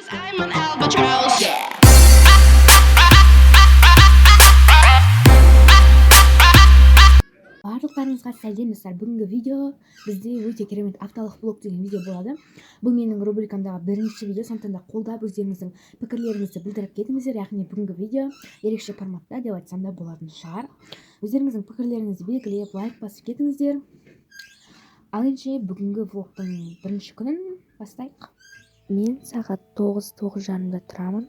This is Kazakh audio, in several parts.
I'm an albatross. Барлықтарыңызға сәлем достар. Бүгінгі видео бізде өте керемет апталық блог деген видео болады. Бұл менің рубрикамдағы бірінші видео, сондықтан да қолдап өздеріңіздің пікірлеріңізді білдіріп кетіңіздер. Яғни бүгінгі видео ерекше форматта деп айтсам да болатын шығар. Өздеріңіздің пікірлеріңізді белгілеп, лайк басып кетіңіздер. Ал енді бүгінгі влогтың бірінші күнін бастайық. Мен сағат 9:30-да тұрамын.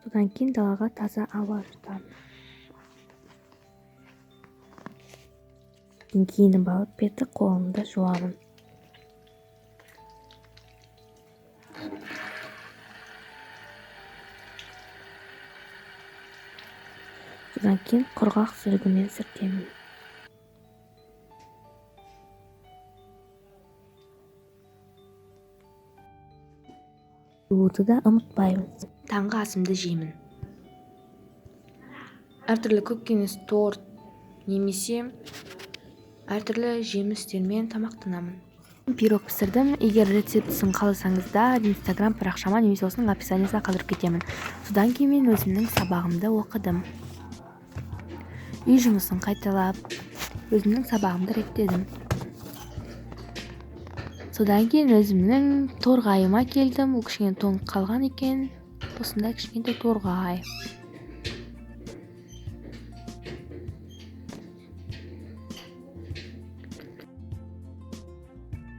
Содан кейін далаға таза ауа жұтамын. Киініп алып, беті қолымды жуамын. Содан кейін құрғақ сүлгімен сүртемін. Жууды да ұмытпаймын. Таңғы асымды жеймін. Әртүрлі көкөніс, торт немесе әртүрлі жемістермен тамақтанамын. Пирог пісірдім. Егер рецептісін қаласаңыздар, Instagram парақшама немесе осының описаниясына қалдырып кетемін. Содан кейін мен өзімнің сабағымды оқыдым. Үй жұмысын қайталап, өзімнің сабағымды реттедім. Содан кейін өзімнің торғайыма келдім. Ол кішкене тоңып қалған екен. Осындай кішкентай торғай.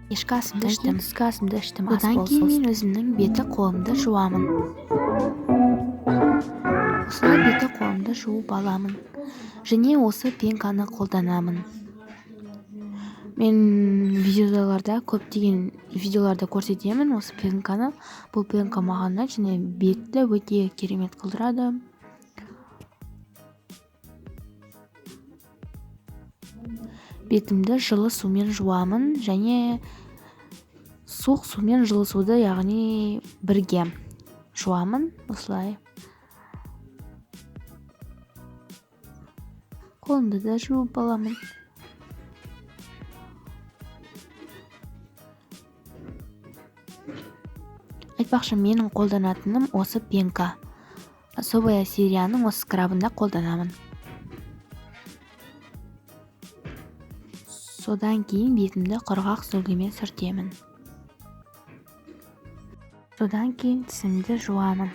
Кешкі асымды іштім. Түскі асымды іштім. Одан кейін мен өзімнің беті қолымды жуамын. Осылай беті қолымды жуып аламын. Және осы пенканы қолданамын. Мен видеоларда көптеген видеоларда көрсетемін осы пенканы. Бұл пенка маған және бетті өте керемет қылдырады. Бетімді жылы сумен жуамын және суық сумен жылы суды, яғни бірге жуамын. Осылай. Қолымды да жуып аламын. Айтпақшы, менің қолданатыным осы пенка. Особая серияның осы скрабында қолданамын. Содан кейін бетімді құрғақ сүлгімен сүртемін. Содан кейін тісімді жуамын.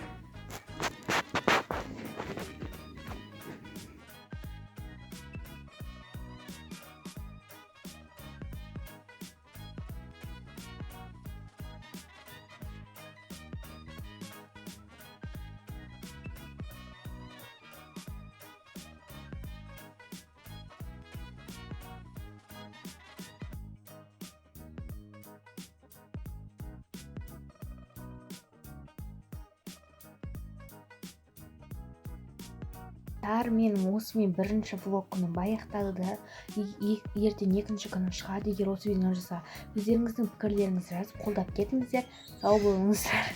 Менің осымен бірінші влог күнім аяқталды. Ертең екінші күні шығады. Егер осы видеоны жазса, өздеріңіздің пікірлеріңізді жазып қолдап кетіңіздер. Сау болыңыздар.